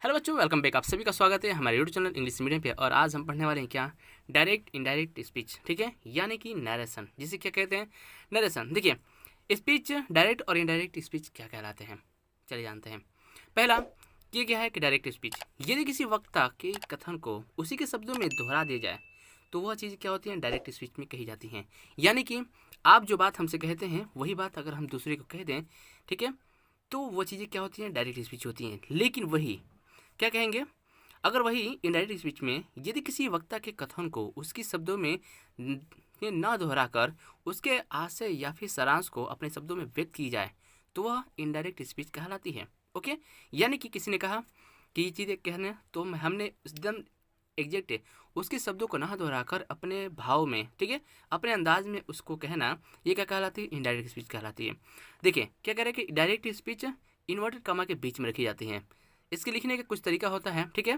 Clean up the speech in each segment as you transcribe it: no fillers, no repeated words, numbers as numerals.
Hello बच्चों, welcome back. आप सभी का स्वागत है हमारे यूट्यूब चैनल इंग्लिश मीडियम पे। और आज हम पढ़ने वाले हैं क्या, डायरेक्ट इनडायरेक्ट स्पीच। ठीक है, यानी कि नरेशन, जिसे क्या कहते हैं, नरेशन। देखिए, स्पीच डायरेक्ट और इनडायरेक्ट स्पीच क्या कहलाते हैं, चलिए जानते हैं। पहला ये क्या है कि डायरेक्ट स्पीच, यदि किसी वक्ता के कथन को उसी के शब्दों में दोहरा दिया जाए तो वह चीज़ क्या होती है, डायरेक्ट स्पीच में कही जाती हैं। यानी कि आप जो बात हमसे कहते हैं वही बात अगर हम दूसरे को कह दें, ठीक है, तो वो चीज़ें क्या होती हैं, डायरेक्ट स्पीच होती हैं। लेकिन वही क्या कहेंगे, अगर वही इनडायरेक्ट स्पीच में यदि किसी वक्ता के कथन को उसके शब्दों में न दोहराकर उसके आशय या फिर सारांश को अपने शब्दों में व्यक्त की जाए तो वह इनडायरेक्ट स्पीच कहलाती है। ओके, यानी कि किसी ने कहा कि ये चीज़ें कहने, तो हमने एकदम एग्जैक्ट उसके शब्दों को ना दोहराकर अपने भाव में, ठीक है, अपने अंदाज में उसको कहना, ये क्या कहलाती है, इनडायरेक्ट स्पीच कहलाती है। देखिए क्या कह रहे हैं कि डायरेक्ट स्पीच इन्वर्टेड कॉमा के बीच में रखी जाती है। इसके लिखने का कुछ तरीका होता है, ठीक है,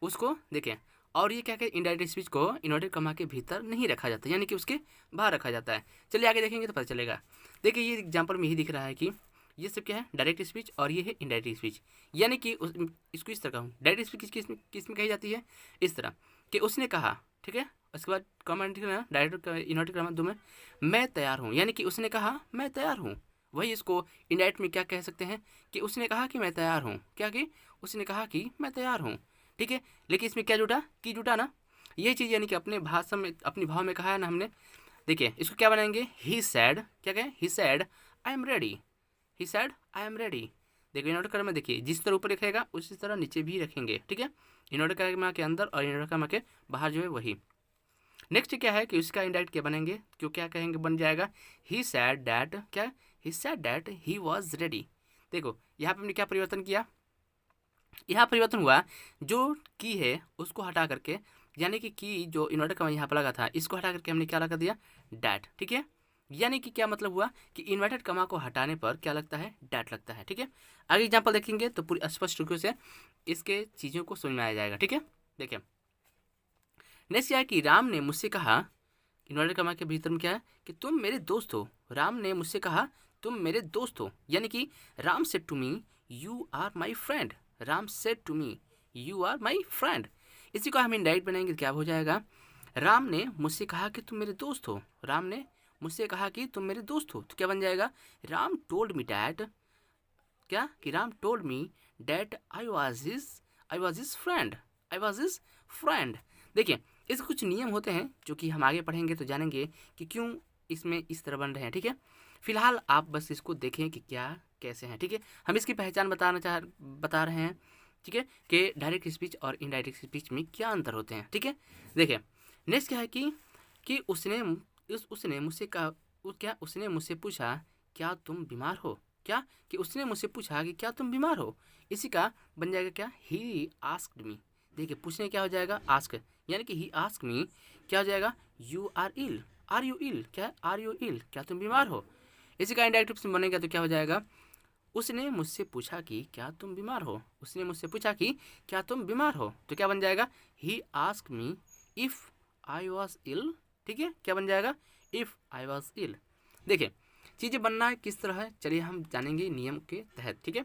उसको देखें। और ये क्या कहते हैं, इनडायरेक्ट स्पीच को इन्वर्टेड कॉमा के भीतर नहीं रखा जाता, यानी कि उसके बाहर रखा जाता है। चलिए आगे देखेंगे तो पता चलेगा। देखिए ये एग्जाम्पल में यही दिख रहा है कि ये सब क्या है, डायरेक्ट स्पीच और ये है इनडायरेक्ट स्पीच। यानी कि इसको इस तरह का, डायरेक्ट स्पीच किस में कही जाती है, इस तरह कि उसने कहा, ठीक है, उसके बाद कॉमा डायरेक्ट इन्वर्टेड कॉमा दो में, मैं तैयार हूँ, यानी कि उसने कहा मैं तैयार हूँ। वही इसको इनडायरेक्ट में क्या कह सकते हैं कि उसने कहा कि मैं तैयार हूँ, क्या कि उसने कहा कि मैं तैयार हूँ, ठीक है। लेकिन इसमें क्या जुटा, कि जुटा ना, ये चीज़ यानी कि अपने भाषा में, अपनी भाव में कहा है ना हमने। देखिए इसको क्या बनाएंगे, ही सैड, क्या कहें, he said I am ready, he said I am ready. देखिए इनवर्टेड कॉमा में देखिए जिस तरह ऊपर लिखेगा उसी तरह नीचे भी रखेंगे, ठीक है, इनवर्टेड कॉमा के अंदर और इनवर्टेड कॉमा के बाहर जो है वही। नेक्स्ट क्या है कि उसका इंडायरेक्ट क्या बनेंगे, क्यों क्या कहेंगे, बन जाएगा ही सैड डैट, क्या, he said that he was ready. देखो यहाँ पे हमने क्या परिवर्तन किया, यहाँ परिवर्तन हुआ, जो की है उसको हटा करके, यानी कि की जो इन्वर्टेड कॉमा यहाँ पर लगा था इसको हटा करके हमने क्या लगा दिया, डैट, ठीक है। यानी कि क्या मतलब हुआ कि इन्वर्टेड कॉमा को हटाने पर क्या लगता है, डैट लगता है, ठीक है। आगे एग्जाम्पल देखेंगे तो पूरी स्पष्ट रूप से इसके चीज़ों को समझ में आ जाएगा, ठीक है। देखिए नेक्स्ट क्या है कि राम ने मुझसे कहा, इन्वर्टेड कॉमा के भीतर में क्या है कि तुम मेरे दोस्त हो, राम ने मुझसे कहा तुम मेरे दोस्त हो, यानी कि Ram said to me you are my friend, Ram said to me you are my friend. इसी को हम इनडायरेक्ट बनाएंगे तो क्या हो जाएगा, राम ने मुझसे कहा कि तुम मेरे दोस्त हो, राम ने मुझसे कहा कि तुम मेरे दोस्त हो, तो क्या बन जाएगा, राम टोल्ड मी डैट, क्या कि Ram told me that I was his friend, I was his friend. देखिए इसके कुछ नियम होते हैं जो कि हम आगे पढ़ेंगे तो जानेंगे कि क्यों इसमें इस तरह बन रहे हैं, ठीक है। फिलहाल आप बस इसको देखें कि क्या कैसे हैं, ठीक है। हम इसकी पहचान बता रहे हैं, ठीक है, कि डायरेक्ट स्पीच और इनडायरेक्ट स्पीच में क्या अंतर होते हैं, ठीक है। देखिए नेक्स्ट क्या है कि उसने मुझसे कहा, क्या उसने मुझसे पूछा क्या तुम बीमार हो, क्या कि उसने मुझसे पूछा कि क्या तुम बीमार हो। इसी का बन जाएगा क्या, ही आस्क्ड मी। देखिए पूछने क्या हो जाएगा, आस्क, यानी कि ही आस्क मी क्या हो जाएगा, you are ill, are you ill, क्या आर यू इल, क्या तुम बीमार हो। इसी का इंडायरेक्ट ऑप्शन बनेगा तो क्या हो जाएगा, उसने मुझसे पूछा कि क्या तुम बीमार हो, उसने मुझसे पूछा कि क्या तुम बीमार हो, तो क्या बन जाएगा, he ask me if I was ill, ठीक है, क्या बन जाएगा, इफ़ आई वॉज इल। देखिए चीज़ें बनना है किस तरह है, चलिए हम जानेंगे नियम के तहत, ठीक है।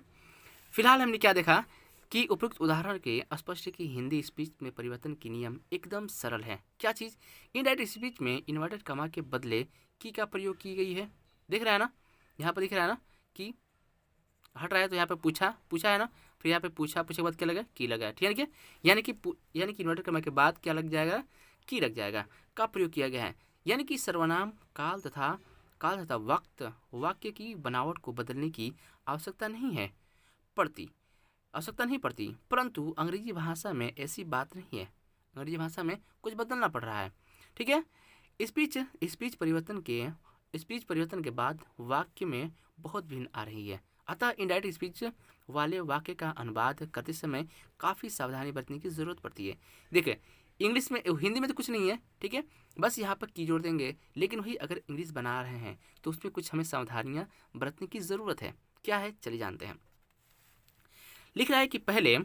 फिलहाल हमने क्या देखा कि उपयुक्त उदाहरण के स्पष्ट है कि हिंदी स्पीच में परिवर्तन की नियम एकदम सरल है। क्या चीज़, इनडायरेक्ट स्पीच में इन्वर्टेड कॉमा के बदले की का प्रयोग की गई है, दिख रहा है ना, यहाँ पर दिख रहा है ना कि हट रहा है, तो यहाँ पे पूछा, पूछा है ना, फिर यहाँ पे पूछा, पूछे के बाद क्या लगा, की लगा, ठीक है। यानी कि इन्वर्टेड कॉमा के बाद क्या लग जाएगा, की लग जाएगा, का प्रयोग किया गया है। यानी कि सर्वनाम काल तथा वक्त वाक्य की बनावट को बदलने की आवश्यकता नहीं पड़ती, परंतु अंग्रेजी भाषा में ऐसी बात नहीं है, अंग्रेजी भाषा में कुछ बदलना पड़ रहा है, ठीक है। स्पीच स्पीच परिवर्तन के बाद वाक्य में बहुत भिन्न आ रही है, अतः इनडायरेक्ट स्पीच वाले वाक्य का अनुवाद करते समय काफ़ी सावधानी बरतने की ज़रूरत पड़ती है। देखिए इंग्लिश में, हिंदी में तो कुछ नहीं है, ठीक है, बस यहाँ पर की जोड़ देंगे, लेकिन वही अगर इंग्लिश बना रहे हैं तो उसमें कुछ हमें सावधानियाँ बरतने की ज़रूरत है। क्या है चलिए जानते हैं। लिख रहा है कि पहले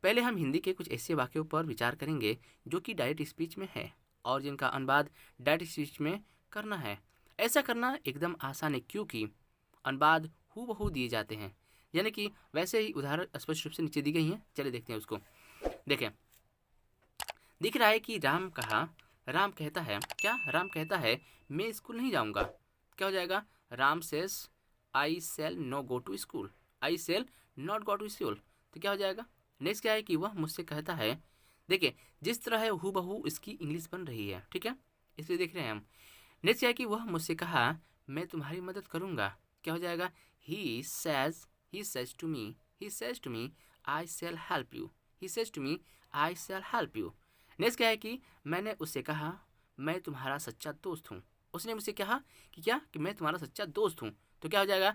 पहले हम हिंदी के कुछ ऐसे वाक्यों पर विचार करेंगे जो कि डायरेक्ट स्पीच में है और जिनका अनुवाद डायरेक्ट स्पीच में करना है। ऐसा करना एकदम आसान है क्योंकि अनुवाद हूबहू दिए जाते हैं, यानी कि वैसे ही उदाहरण स्पष्ट रूप से नीचे दी गई हैं। चलिए देखते हैं उसको। देखें, दिख रहा है कि राम कहता है क्या, राम कहता है मैं स्कूल नहीं जाऊंगा। क्या हो जाएगा, Ram says I shall no go to school, I shall not go to school. तो क्या हो जाएगा, नेक्स्ट क्या है कि वह मुझसे कहता है, देखिए जिस तरह है हूबहू इसकी इंग्लिश बन रही है, ठीक है, इसलिए देख रहे हैं हम। नेक्स्ट क्या है कि वह मुझसे कहा मैं तुम्हारी मदद करूंगा। क्या हो जाएगा, he says to me, he says to me I shall help you, he says to me I shall help you. Next क्या है कि मैंने उससे कहा मैं तुम्हारा सच्चा दोस्त हूँ। उसने मुझसे कहा कि क्या, कि मैं तुम्हारा सच्चा दोस्त हूँ। तो क्या हो जाएगा,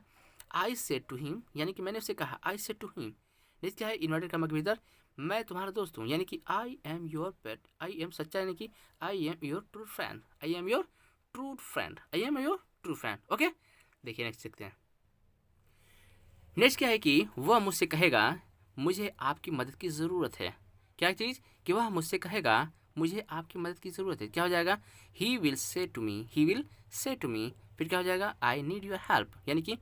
आई सेड टू हिम, यानी कि मैंने उससे कहा I said to him. Next क्या है, इन्वर्टेड कॉमा के भीतर मैं तुम्हारा दोस्त हूँ, यानी कि आई am your pet, I am सच्चा, यानी कि आई am your true friend, I am your true friend, I am your true friend. Okay, देखिए नेक्स्ट देखते हैं। नेक्स्ट क्या है कि वह मुझसे कहेगा मुझे आपकी मदद की ज़रूरत है। क्या चीज़, कि वह मुझसे कहेगा मुझे आपकी मदद की ज़रूरत है। क्या हो जाएगा, he will say to me, he will say to me. फिर क्या हो जाएगा, आई नीड योर हेल्प, यानी कि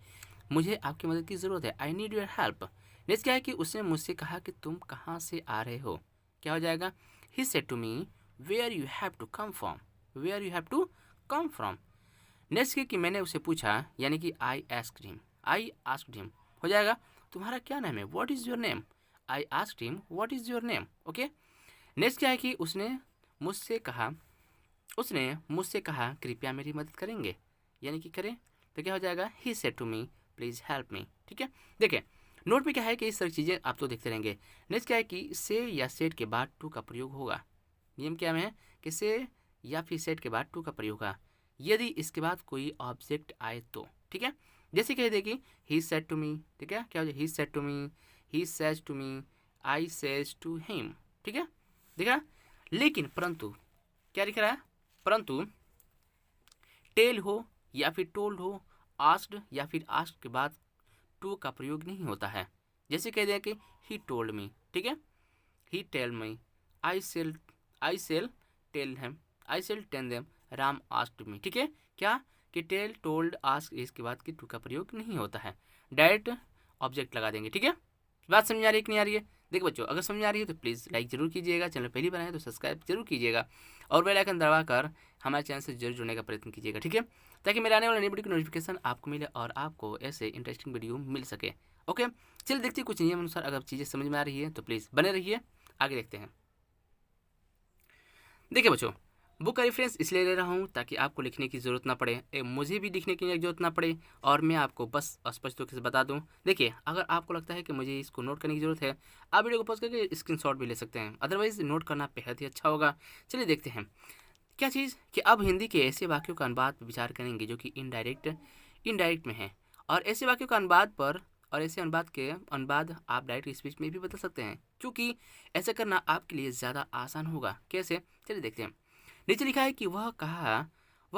मुझे आपकी मदद की ज़रूरत है, I need your help. Next क्या है कि उसने मुझसे कहा कि तुम कहाँ से आ रहे हो। क्या हो जाएगा, he said to me where you have to come from, where you have to come from. Next कि मैंने उसे पूछा, यानी कि I asked him, I asked him. हो जाएगा तुम्हारा क्या नाम है, what is your name, I asked him what is your name. Okay, next क्या है कि उसने मुझसे कहा कृपया मेरी मदद करेंगे, यानी कि करें। तो क्या हो जाएगा, he said to me please help me. ठीक है, देखिए नोट में क्या है कि इस तरह चीज़ें आप तो देखते रहेंगे। नेक्स्ट क्या है कि से या सेड के बाद टू का प्रयोग होगा। नियम क्या है कि से या फिर सेड के बाद टू का प्रयोग होगा यदि इसके बाद कोई ऑब्जेक्ट आए तो। ठीक है, जैसे कह दे कि ही सेड टू मी, ठीक है, क्या हो जाए, he said to me, he says to me, I says to him. ठीक है, दिख रहा, लेकिन परंतु क्या लिख रहा है, परंतु टेल हो या फिर टोल्ड हो, आस्क्ड या फिर आस्क्ड के बाद टू का प्रयोग नहीं होता है। जैसे कह दिया कि ही टोल्ड मी, ठीक है, he tell me, I shall tell him, I shall tell them, Ram asked me. ठीक है, क्या कि टेल टोल्ड आस्क इसके बाद की टू का प्रयोग नहीं होता है, डायरेक्ट ऑब्जेक्ट लगा देंगे। ठीक है, बात समझ आ रही है कि नहीं आ रही है। देखो बच्चों, अगर समझ आ रही है तो प्लीज़ लाइक जरूर कीजिएगा, चैनल पहली बनाए तो सब्सक्राइब जरूर कीजिएगा और बेल आइकन दबाकर हमारे चैनल से जरूर जुड़ने का प्रयत्न कीजिएगा। ठीक है, ताकि मेरे आने वाले नई वीडियो की नोटिफिकेशन आपको मिले और आपको ऐसे इंटरेस्टिंग वीडियो मिल सके। ओके, चलिए देखते हैं कुछ नियम अनुसार, अगर चीज़ें समझ में आ रही है तो प्लीज़ बने रहिए, आगे देखते हैं। देखिए बच्चों, बुक का रेफरेंस इसलिए ले रहा हूँ ताकि आपको लिखने की ज़रूरत ना पड़े, मुझे भी लिखने की ज़रूरत ना पड़े और मैं आपको बस स्पष्ट रूप से बता दूँ। देखिए, अगर आपको लगता है कि मुझे इसको नोट करने की ज़रूरत है, आप वीडियो को पॉज करके स्क्रीनशॉट भी ले सकते हैं, अदरवाइज़ नोट करना बेहद ही अच्छा होगा। चलिए देखते हैं क्या चीज़, कि अब हिंदी के ऐसे वाक्यों का अनुवाद पर विचार करेंगे जो कि इनडायरेक्ट में है, और ऐसे वाक्यों का अनुवाद पर और ऐसे अनुवाद आप डायरेक्ट स्पीच में भी बदल सकते हैं, क्योंकि ऐसा करना आपके लिए ज़्यादा आसान होगा। कैसे, चलिए देखते हैं। नीचे लिखा है कि वह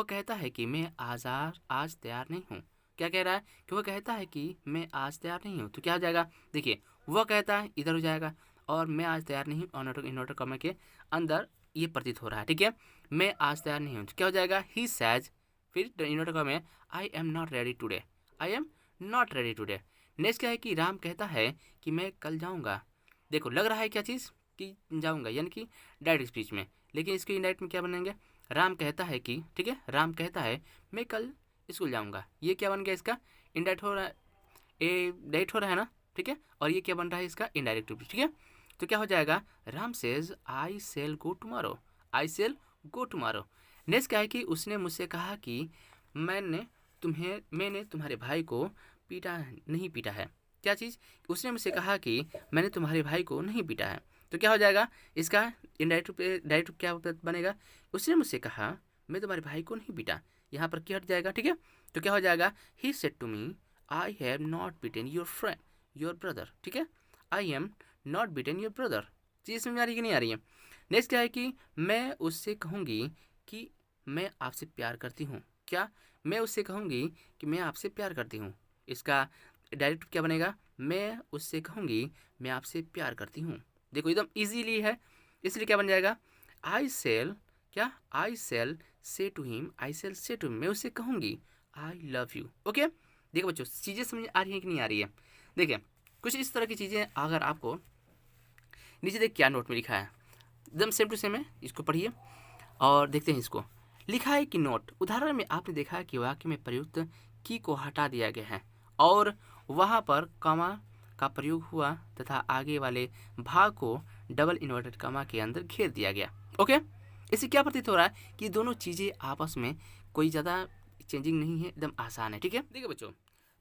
कहता है कि मैं आज तैयार नहीं हूँ। क्या कह रहा है, कि वह कहता है कि मैं आज तैयार नहीं हूँ। तो क्या हो जाएगा, देखिए वह कहता है इधर हो जाएगा और मैं आज तैयार नहीं हूँ इन्वर्टर कॉमा के अंदर ये प्रतीत हो रहा है। ठीक है, मैं आज तैयार नहीं हूँ। तो क्या हो जाएगा, ही सैज, फिर इन्वर्टर कॉमा में आई am not ready today, I am not ready today. Next क्या है कि राम कहता है कि मैं कल जाऊँगा। देखो लग रहा है क्या चीज़, कि जाऊँगा, यानी कि डायरेक्ट स्पीच में, लेकिन इसके इनडायरेक्ट में क्या बनेंगे, राम कहता है कि, ठीक है, राम कहता है मैं कल स्कूल जाऊँगा। ये क्या बन गया, इसका इनडायरेक्ट हो रहा है, ए डायरेक्ट हो रहा है ना। ठीक है, और ये क्या बन रहा है, इसका इनडायरेक्ट। ठीक है, तो क्या हो जाएगा, Ram says I shall go tomorrow, I shall go tomorrow. Next क्या है कि उसने मुझसे कहा कि मैंने तुम्हारे भाई को नहीं पीटा है। क्या चीज़, उसने मुझसे कहा कि मैंने तुम्हारे भाई को नहीं पीटा है। तो क्या हो जाएगा, इसका डायरेक्ट क्या बनेगा, उसने मुझसे कहा मैं तुम्हारे भाई को नहीं पीटा, यहाँ पर क्या हट जाएगा। ठीक है, तो क्या हो जाएगा, he said to me I have not beaten your brother. ठीक है, I am not beaten your brother. चीज़ समझ आ रही है कि नहीं आ रही है। नेक्स्ट क्या है कि मैं उससे कहूँगी कि मैं आपसे प्यार करती हूँ। क्या, मैं उससे कहूँगी कि मैं आपसे प्यार करती हूँ। इसका डायरेक्ट क्या बनेगा, मैं उससे कहूँगी मैं आपसे प्यार करती हूँ। देखो एकदम इजीली है, इसलिए क्या बन जाएगा, आई सेल से टू हिम, आई सेल से टू हिम, मैं उससे कहूँगी आई लव यू। ओके, देखो बच्चों चीज़ें समझ आ रही है कि नहीं आ रही है। देखिए कुछ इस तरह की चीज़ें अगर आपको नीचे देख क्या नोट में लिखा है, एकदम सेम टू सेम है, इसको पढ़िए और देखते हैं इसको। लिखा है कि नोट, उदाहरण में आपने देखा है कि वाक्य में प्रयुक्त की को हटा दिया गया है और वहाँ पर कॉमा का प्रयोग हुआ तथा आगे वाले भाग को डबल इन्वर्टेड कॉमा के अंदर घेर दिया गया। ओके, इससे क्या प्रतीत हो रहा है कि दोनों चीज़ें आपस में कोई ज़्यादा चेंजिंग नहीं है, एकदम आसान है। ठीक है, देखिए बच्चों,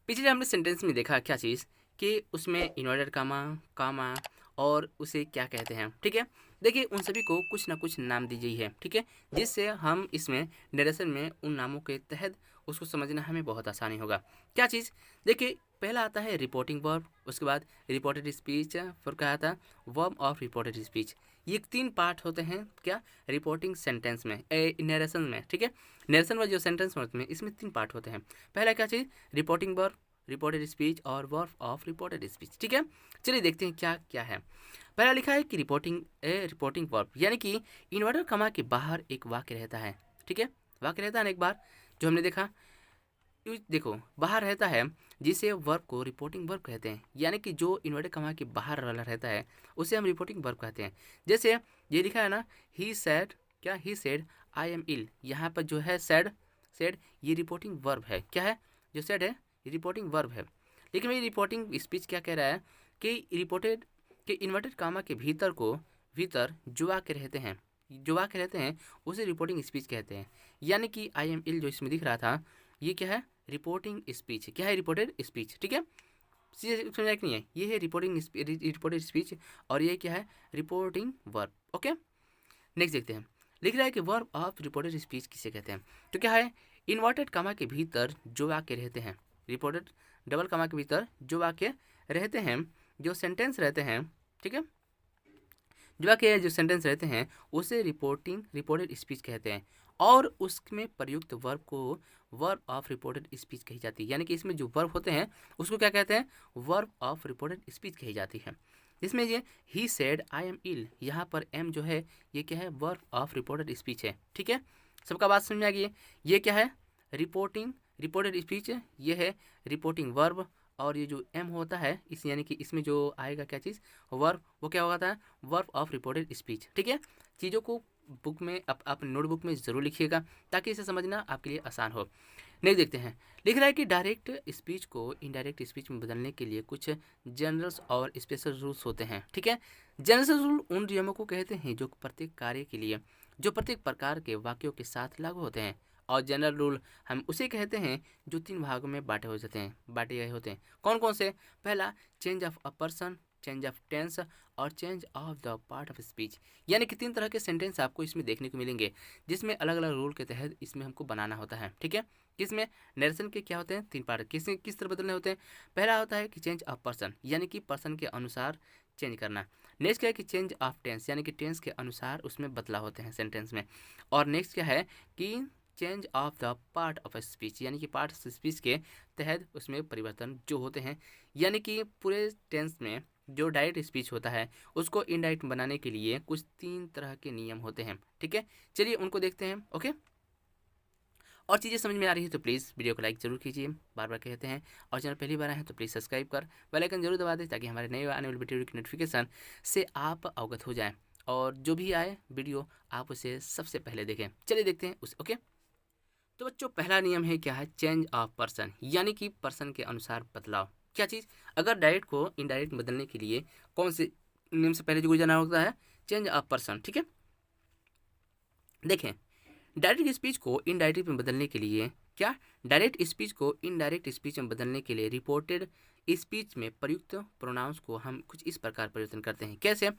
पिछले हमने सेंटेंस में देखा क्या चीज़ कि उसमें इन्वर्टेड कॉमा, कॉमा और उसे क्या कहते हैं। ठीक है, देखिए उन सभी को कुछ ना कुछ नाम दी गई है। ठीक है, जिससे हम इसमें नरेशन में उन नामों के तहत उसको समझना हमें बहुत आसानी होगा। क्या चीज़, देखिए पहला आता है रिपोर्टिंग वर्ब, उसके बाद रिपोर्टेड स्पीच, फिर क्या आता है वर्ब ऑफ रिपोर्टेड स्पीच। ये 3 पार्ट होते हैं क्या रिपोर्टिंग सेंटेंस में, नरेशन में। ठीक है, नरेशन वाले जो सेंटेंस होते हैं इसमें 3 पार्ट होते हैं। पहला क्या चीज़, रिपोर्टिंग वर्ब, रिपोर्टेड स्पीच और वर्ब ऑफ रिपोर्टेड स्पीच। ठीक है, चलिए देखते हैं क्या क्या है। पहला लिखा है कि रिपोर्टिंग वर्ब, यानी कि इन्वर्टर कमा के बाहर एक वाक्य रहता है। ठीक है, वाक्य रहता है ना, एक बार जो हमने देखा, देखो बाहर रहता है जिसे वर्ब को रिपोर्टिंग वर्ब कहते हैं, यानी कि जो इन्वर्टर कमा के बाहर वाला रहता है उसे हम रिपोर्टिंग वर्ब कहते हैं। जैसे ये लिखा है ना, ही सेड, क्या ही सेड आई एम इल, यहाँ पर जो है सेड, ये रिपोर्टिंग वर्ब है। क्या है जो सेड है, ये रिपोर्टिंग वर्ब है। लेकिन मेरी रिपोर्टिंग स्पीच क्या कह रहा है कि रिपोर्टेड के इन्वर्टेड कामा के भीतर जो वाक्य रहते हैं उसे रिपोर्टिंग स्पीच कहते हैं। यानी कि आई एम इल जो इसमें दिख रहा था, ये क्या है रिपोर्टिंग स्पीच। क्या है रिपोर्टेड स्पीच। ठीक है, समझा कि नहीं है, ये है रिपोर्टेड स्पीच और ये क्या है रिपोर्टिंग वर्ब। ओके, नेक्स्ट देखते हैं। लिख रहा है कि वर्ब ऑफ रिपोर्टेड स्पीच किसे कहते हैं, तो क्या है इन्वर्टेड कामा के भीतर जो वाक्य रहते हैं, रिपोर्टेड डबल कामा के भीतर जो वाक्य रहते हैं, जो सेंटेंस रहते हैं। ठीक है, जो वाक्य जो सेंटेंस रहते हैं उसे रिपोर्टेड स्पीच कहते हैं और उसमें प्रयुक्त वर्ब को वर्ब ऑफ रिपोर्टेड स्पीच कही जाती है। यानी कि इसमें जो वर्ब होते हैं उसको क्या कहते हैं, वर्ब ऑफ रिपोर्टेड स्पीच कही जाती है। इसमें ये ही सेड आई एम इल, यहाँ पर एम जो है ये क्या है वर्ब ऑफ रिपोर्टेड स्पीच है। ठीक है, सबका बात समझ में आ गई है। ये क्या है रिपोर्टेड स्पीच, ये है रिपोर्टिंग वर्ब और ये जो एम होता है इस यानी कि इसमें जो आएगा क्या चीज़ वर्ब, वो क्या होता है वर्ब ऑफ रिपोर्टेड स्पीच। ठीक है, चीज़ों को बुक में अपने नोटबुक में ज़रूर लिखिएगा ताकि इसे समझना आपके लिए आसान हो। नहीं देखते हैं, लिख रहा है कि डायरेक्ट स्पीच को इनडायरेक्ट स्पीच में बदलने के लिए कुछ जनरल्स और स्पेशल रूल्स होते हैं। ठीक है, जनरल रूल उन नियमों को कहते हैं जो प्रत्येक कार्य के लिए जो प्रत्येक प्रकार के वाक्यों के साथ लागू होते हैं और जनरल रूल हम उसे कहते हैं जो 3 भागों में बांटे गए होते हैं। कौन कौन से, पहला change of a person, change of tense और change of the part of speech. यानी कि 3 तरह के सेंटेंस आपको इसमें देखने को मिलेंगे जिसमें अलग अलग रूल के तहत इसमें हमको बनाना होता है। ठीक है, किसमें नरेशन के क्या होते हैं 3 पार्ट, किस तरह बदलने होते हैं। पहला होता है कि चेंज ऑफ पर्सन, यानी कि पर्सन के अनुसार चेंज करना। नेक्स्ट क्या है कि चेंज ऑफ टेंस, यानी कि टेंस के अनुसार उसमें बदलाव होते हैं सेंटेंस में। और नेक्स्ट क्या है कि change of the part of speech, यानी कि पार्ट ऑफ स्पीच के तहत उसमें परिवर्तन जो होते हैं। यानी कि पूरे टेंस में जो डायरेक्ट स्पीच होता है उसको इनडायरेक्ट बनाने के लिए कुछ 3 तरह के नियम होते हैं। ठीक है, चलिए उनको देखते हैं। ओके, और चीज़ें समझ में आ रही है तो प्लीज़ वीडियो को लाइक जरूर कीजिए, बार बार कहते हैं। और चैनल पहली बार आए हैं तो प्लीज़ सब्सक्राइब कर बेल आइकन जरूर दबा दें ताकि हमारे नए आने वाली वीडियो की नोटिफिकेशन से आप अवगत हो जाएं और जो भी आए वीडियो आप उसे सबसे पहले देखें। चलिए देखते हैं उस। ओके, तो बच्चों पहला नियम है क्या है चेंज ऑफ पर्सन, यानी कि पर्सन के अनुसार बदलाव। क्या चीज़, अगर डायरेक्ट को इनडायरेक्ट बदलने के लिए कौन से नियम से पहले जो जाना होता है चेंज ऑफ पर्सन। ठीक है, देखें डायरेक्ट स्पीच को इनडायरेक्ट में बदलने के लिए क्या, डायरेक्ट स्पीच को इनडायरेक्ट स्पीच में बदलने के लिए रिपोर्टेड स्पीच में प्रयुक्त प्रोनाउंस को हम कुछ इस प्रकार परिवर्तन करते हैं। कैसे,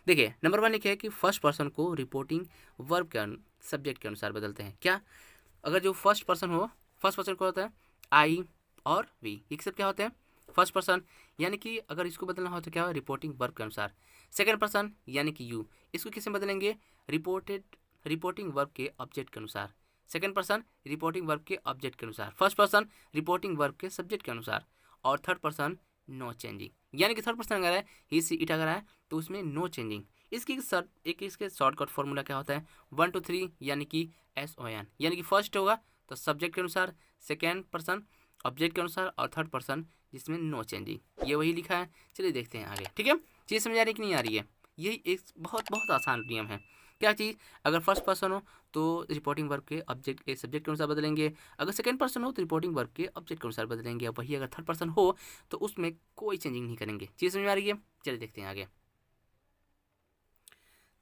देखिए नंबर 1 लिखा है कि फर्स्ट पर्सन को रिपोर्टिंग वर्ब के सब्जेक्ट के अनुसार बदलते हैं। क्या, अगर जो फर्स्ट पर्सन को होता है आई और वी, ये सब क्या होते हैं फर्स्ट पर्सन, यानी कि अगर इसको बदलना हो तो क्या हो रिपोर्टिंग वर्ब के अनुसार। सेकंड पर्सन यानी कि यू, इसको किससे बदलेंगे रिपोर्टिंग वर्ब के ऑब्जेक्ट के अनुसार। सेकंड पर्सन रिपोर्टिंग वर्ब के ऑब्जेक्ट के अनुसार, फर्स्ट पर्सन रिपोर्टिंग वर्ब के सब्जेक्ट के अनुसार और थर्ड पर्सन नो चेंजिंग, यानी कि थर्ड पर्सन अगर है ही सी इट अगर है तो उसमें नो चेंजिंग। इसके शॉर्टकट फॉर्मूला क्या होता है 1 2 3, यानी कि SON, यानी कि फर्स्ट होगा तो सब्जेक्ट के अनुसार, सेकेंड पर्सन ऑब्जेक्ट के अनुसार, और थर्ड पर्सन जिसमें नो चेंजिंग, ये वही लिखा है। चलिए देखते हैं आगे, ठीक है। चीज़ समझ आ रही कि नहीं आ रही है? यही एक बहुत बहुत आसान नियम है। क्या चीज़? अगर फर्स्ट पर्सन हो तो रिपोर्टिंग वर्ब के ऑब्जेक्ट के सब्जेक्ट के अनुसार बदलेंगे, अगर सेकंड पर्सन हो तो रिपोर्टिंग वर्ब के ऑब्जेक्ट के अनुसार बदलेंगे, और वही अगर थर्ड पर्सन हो तो उसमें कोई चेंजिंग नहीं करेंगे। चीज़ समझ में आ रही है? चलिए देखते हैं आगे।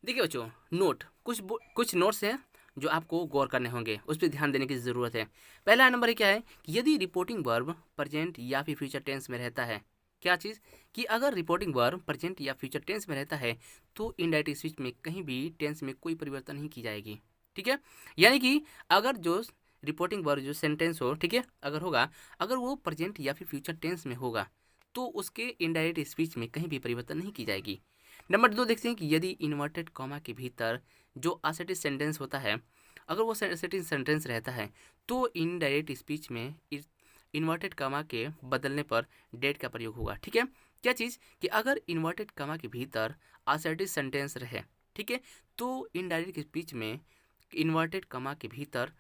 देखिए बच्चों, नोट कुछ नोट्स हैं जो आपको गौर करने होंगे, उस पर ध्यान देने की ज़रूरत है। पहला नंबर क्या है कि यदि रिपोर्टिंग वर्ब प्रेजेंट या फिर फ्यूचर टेंस में रहता है, क्या चीज़ कि अगर रिपोर्टिंग वर्ब प्रेजेंट या फ्यूचर टेंस में रहता है तो इनडायरेक्ट स्पीच में कहीं भी टेंस में कोई परिवर्तन नहीं की जाएगी, ठीक है। यानी कि अगर जो रिपोर्टिंग वर्ब जो सेंटेंस हो, ठीक है, अगर होगा, अगर वो प्रेजेंट या फिर फ्यूचर टेंस में होगा तो उसके इनडायरेक्ट स्पीच में कहीं भी परिवर्तन नहीं की जाएगी। नंबर 2 देखते हैं कि यदि इन्वर्टेड कॉमा के भीतर जो असर्टिव सेंटेंस होता है, अगर वो असर्टिव सेंटेंस रहता है तो इनडायरेक्ट स्पीच में इन्वर्टेड कॉमा के बदलने पर डेट का प्रयोग होगा, ठीक है। क्या चीज़ कि अगर इन्वर्टेड कॉमा के भीतर असर्टिव सेंटेंस रहे, ठीक है, तो इनडायरेक्ट स्पीच में इन्वर्टेड कॉमा के भीतर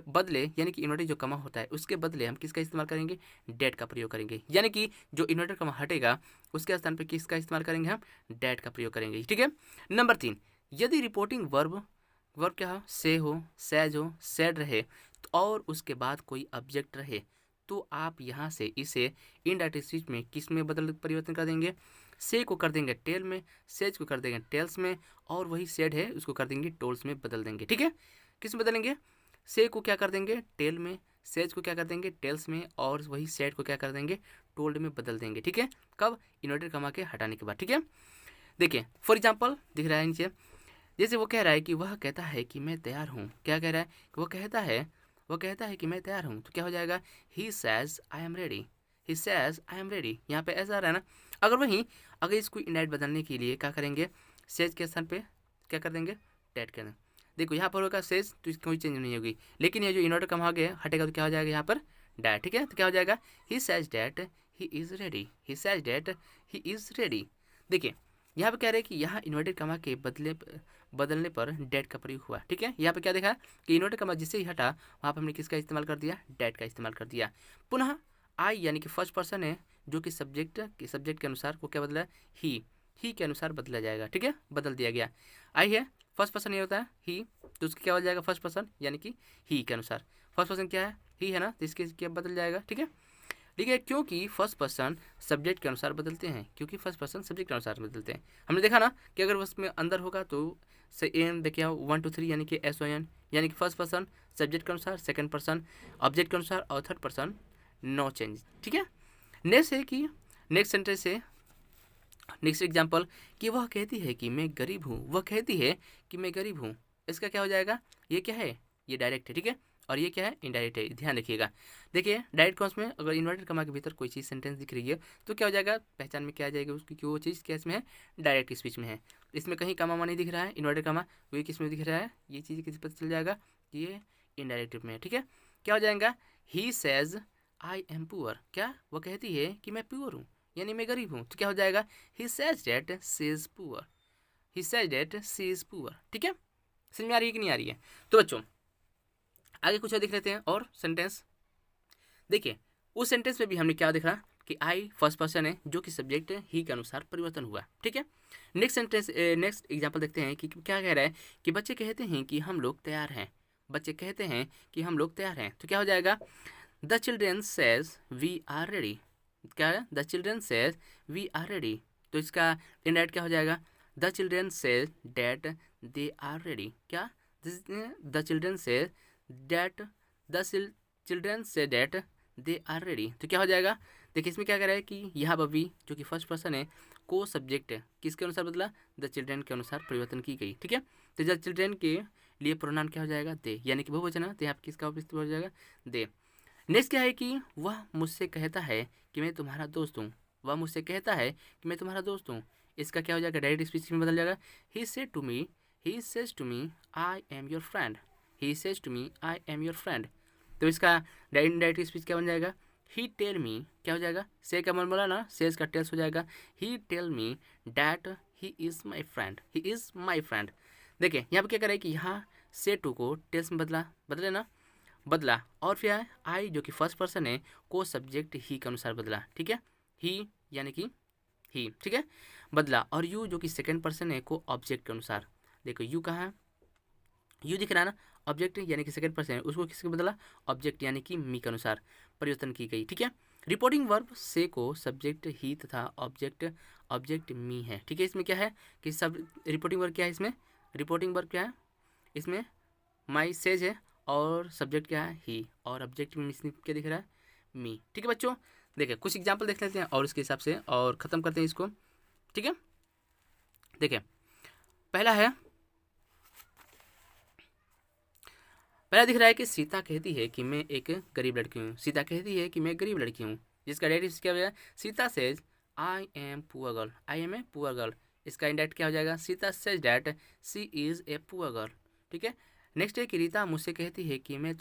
बदले, यानी कि इन्वर्टेड जो कॉमा होता है उसके बदले हम किसका इस्तेमाल करेंगे? डेट का प्रयोग करेंगे। यानी कि जो इन्वर्टेड कॉमा हटेगा उसके स्थान पर किसका इस्तेमाल करेंगे? हम डेट का प्रयोग करेंगे, ठीक है। नंबर 3, यदि रिपोर्टिंग वर्ब वर्ब क्या हो? से हो, सैज हो, सैड रहे और उसके बाद कोई ऑब्जेक्ट रहे तो आप यहाँ से इसे इनडायरेक्ट स्पीच में किस में बदल परिवर्तन कर देंगे? से को कर देंगे टेल में, सेज को कर देंगे टेल्स में, और वही सेड है उसको कर देंगे टोल्स में बदल देंगे, ठीक है। किस में बदलेंगे? से को क्या कर देंगे? टेल में, सेज को क्या कर देंगे? टेल्स में, और वही सेड को क्या कर देंगे? टोल्ड में बदल देंगे, ठीक है। कब? इन्वर्टेड कॉमा के हटाने के बाद, ठीक है। देखिए फॉर एग्जाम्पल दिख रहा है नीचे, जैसे वो कह रहा है कि वह कहता है कि मैं तैयार हूँ। क्या कह रहा है? कि वो कहता है कि मैं तैयार हूँ, तो क्या हो जाएगा? He says I am ready, he says I am ready. यहाँ पे ऐसा आ रहा है ना। अगर इसको इनडायरेक्ट बदलने के लिए क्या करेंगे? सेज के स्थान पे क्या कर देंगे? डेट कर देंगे। देखो यहाँ पर होगा सेज तो इसकी कोई चेंज नहीं होगी, लेकिन ये जो इन्वर्टर कम हो गया हटेगा तो क्या हो जाएगा? यहाँ पर डैट, ठीक है। तो क्या हो जाएगा? He says that he is ready, he says that he is ready. देखिए यहाँ पे कह रहे हैं कि यहाँ इन्वर्टेड कमा के बदलने पर डेट का प्रयोग हुआ, ठीक है। यहाँ पे क्या देखा कि इन्वर्टेड कमा जिससे ही हटा वहाँ पर हमने किसका इस्तेमाल कर दिया? डेट का इस्तेमाल कर दिया। पुनः आई यानी कि फर्स्ट पर्सन है जो कि सब्जेक्ट के अनुसार को क्या बदला? ही के अनुसार बदला जाएगा, ठीक है, बदल दिया गया। आई है फर्स्ट पर्सन ये होता है ही, तो उसका क्या हो जाएगा? फर्स्ट पर्सन यानी कि ही के अनुसार। फर्स्ट पर्सन क्या है? ही है ना, तो इसके क्या बदल जाएगा, ठीक है। ठीक है, क्योंकि फर्स्ट पर्सन सब्जेक्ट के अनुसार बदलते हैं, क्योंकि फर्स्ट पर्सन सब्जेक्ट के अनुसार बदलते हैं। हमने देखा ना कि अगर उसमें अंदर होगा तो से एन देखिए 1 2 3 यानी कि SON, यानी कि फर्स्ट पर्सन सब्जेक्ट के अनुसार, सेकंड पर्सन ऑब्जेक्ट के अनुसार, और थर्ड पर्सन नो चेंज, ठीक है। नेक्स्ट है कि नेक्स्ट सेंटेंस है, नेक्स्ट एग्जाम्पल कि वह कहती है कि मैं गरीब हूँ, वह कहती है कि मैं गरीब हूँ। इसका क्या हो जाएगा? ये क्या है? ये डायरेक्ट है, ठीक है, और ये क्या है? इनडायरेक्ट है। ध्यान रखिएगा। देखिए डायरेक्ट कॉन्स में अगर इन्वर्टेड कमा के भीतर कोई चीज़ सेंटेंस दिख रही है तो क्या हो जाएगा? पहचान में क्या आ जाएगा उसकी कि वो चीज़ क्या इसमें है? डायरेक्ट स्पीच में है। इसमें कहीं कमा नहीं दिख रहा है, इन्वर्टेड कमा, वही किस में दिख रहा है? ये चीज़ किस पता चल जाएगा कि ये इनडायरेक्ट में है, ठीक है। क्या हो जाएगा? He says I am poor. क्या? वो कहती है कि मैं पुअर हूँ, यानी मैं गरीब हूँ, तो क्या हो जाएगा? He says that she is poor, he says that she is poor, ठीक है। समझ में आ रही है कि नहीं आ रही है? तो बच्चों आगे कुछ और देख लेते हैं और सेंटेंस। देखिए उस सेंटेंस में भी हमने क्या देखा कि आई फर्स्ट पर्सन है जो कि सब्जेक्ट ही के अनुसार परिवर्तन हुआ, ठीक है। नेक्स्ट सेंटेंस, नेक्स्ट एग्जांपल देखते हैं कि क्या कह रहा है कि बच्चे कहते हैं कि हम लोग तैयार हैं, बच्चे कहते हैं कि हम लोग तैयार हैं, तो क्या हो जाएगा? The children says we are ready. क्या है? The children says we are ready, तो इसका इनडायरेक्ट क्या हो जाएगा? The children says that they are ready. क्या? The children says that the children say that they are ready, तो क्या हो जाएगा? देखिए इसमें क्या कह रहा है कि यहाँ पर भी जो कि फर्स्ट पर्सन है को सब्जेक्ट है किसके अनुसार बदला? द चिल्ड्रेन के अनुसार परिवर्तन की गई, ठीक है। तो द चिल्ड्रेन के लिए प्रोनाउन क्या हो जाएगा? दे, यानी कि बहुवचन है तो यहाँ किसका इस्तेमाल हो जाएगा? दे। नेक्स्ट क्या है कि वह मुझसे कहता है कि मैं तुम्हारा दोस्त हूँ, वह मुझसे कहता है कि मैं तुम्हारा दोस्त हूँ। इसका क्या हो जाएगा? डायरेक्ट स्पीच में बदल जाएगा। He said to me, he says to me I am your friend, he says to me I am your friend. तो इसका डायरेक्ट स्पीच क्या बन जाएगा? ही टेल मी, क्या हो जाएगा? से का मन बोला ना, सेज का टेल्स हो जाएगा। He tell me that he is my friend, he is my friend. देखिए यहाँ पर क्या करें कि यहाँ से टू को टेल्स में बदले ना, बदला, और फिर है आई जो कि फर्स्ट पर्सन है को सब्जेक्ट ही के अनुसार बदला, ठीक है, ही यानी कि ही, ठीक है, बदला, और यू जो कि सेकंड पर्सन है को ऑब्जेक्ट के अनुसार, देखो यू कहाँ है, यू दिख रहा है ना, ऑब्जेक्ट यानी कि सेकंड पर्सन है, उसको किसके बदला, ऑब्जेक्ट यानी कि मी के अनुसार परिवर्तन की गई, ठीक है। रिपोर्टिंग वर्ब से को सब्जेक्ट ही तथा ऑब्जेक्ट मी है, ठीक है। इसमें क्या है कि सब रिपोर्टिंग वर्ब क्या है, इसमें रिपोर्टिंग वर्ब क्या है, इसमें माई सेज है और सब्जेक्ट क्या है ही, और ऑब्जेक्ट में क्या दिख रहा है, मी, ठीक है बच्चों। देखिए कुछ एग्जाम्पल देख लेते हैं और उसके हिसाब से और ख़त्म करते हैं इसको, ठीक है। देखिए पहला दिख रहा है कि सीता कहती है कि मैं एक गरीब लड़की हूँ, सीता कहती है कि मैं गरीब लड़की हूँ, जिसका डायरेक्ट क्या हो जाएगा, Sita says I am poor girl, I am a poor girl, इसका इंडायरेक्ट क्या हो जाएगा, Sita says that she is a poor girl, ठीक है। नेक्स्ट है कि रीता मुझसे कहती है कि मैं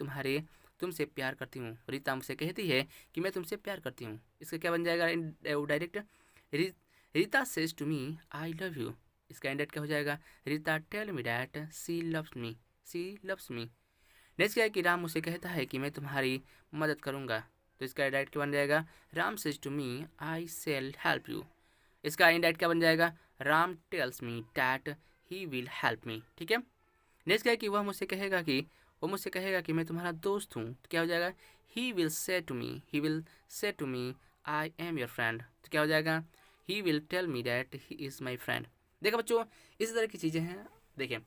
तुमसे प्यार करती हूँ, रीता मुझसे कहती है कि मैं तुमसे प्यार करती हूँ, इसका क्या बन जाएगा direct, Rita says to me I love you, इसका इंडायरेक्ट क्या हो जाएगा, Rita tell me that she loves me. Next क्या है कि राम मुझसे कहता है कि मैं तुम्हारी मदद करूंगा, तो इसका इंडायरेक्ट क्या बन जाएगा, Ram says to me I shall help you, इसका इंडायरेक्ट क्या बन जाएगा, Ram tells me that he will help me, ठीक है। नेक्स्ट क्या है कि वो मुझसे कहेगा कि मैं तुम्हारा दोस्त हूँ, तो क्या हो जाएगा, he will say to me I am your friend, तो क्या हो जाएगा, he will tell me that he is my friend. देखा बच्चों इस तरह की चीज़ें हैं। देखिए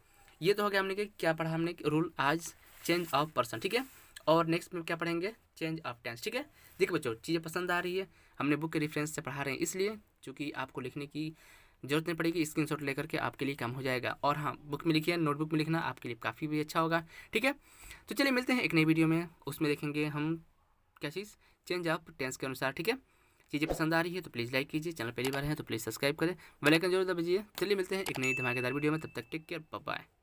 ये तो हो गया हमने कि क्या पढ़ा हमने रूल आज चेंज ऑफ पर्सन, ठीक है, और नेक्स्ट में क्या पढ़ेंगे, चेंज ऑफ टेंस, ठीक है। देखिए बच्चों चीज़ें पसंद आ रही है, हमने बुक के रेफरेंस से पढ़ा रहे हैं इसलिए क्योंकि आपको लिखने की जरूरत नहीं पड़ेगी, स्क्रीनशॉट लेकर के आपके लिए काम हो जाएगा, और हाँ बुक में लिखिए, नोटबुक में लिखना आपके लिए काफ़ी भी अच्छा होगा, ठीक है। तो चलिए मिलते हैं एक नई वीडियो में, उसमें देखेंगे हम क्या चीज़, चेंज ऑफ टेंस के अनुसार, ठीक है। चीज़ें पसंद आ रही है तो प्लीज़ लाइक कीजिए, चैनल पहली बार है तो प्लीज़ सब्सक्राइब करें, बेल आइकन जरूर दबाइए। चलिए मिलते हैं एक नई धमाकेदार वीडियो में, तब तक टेक केयर, बाय बाय।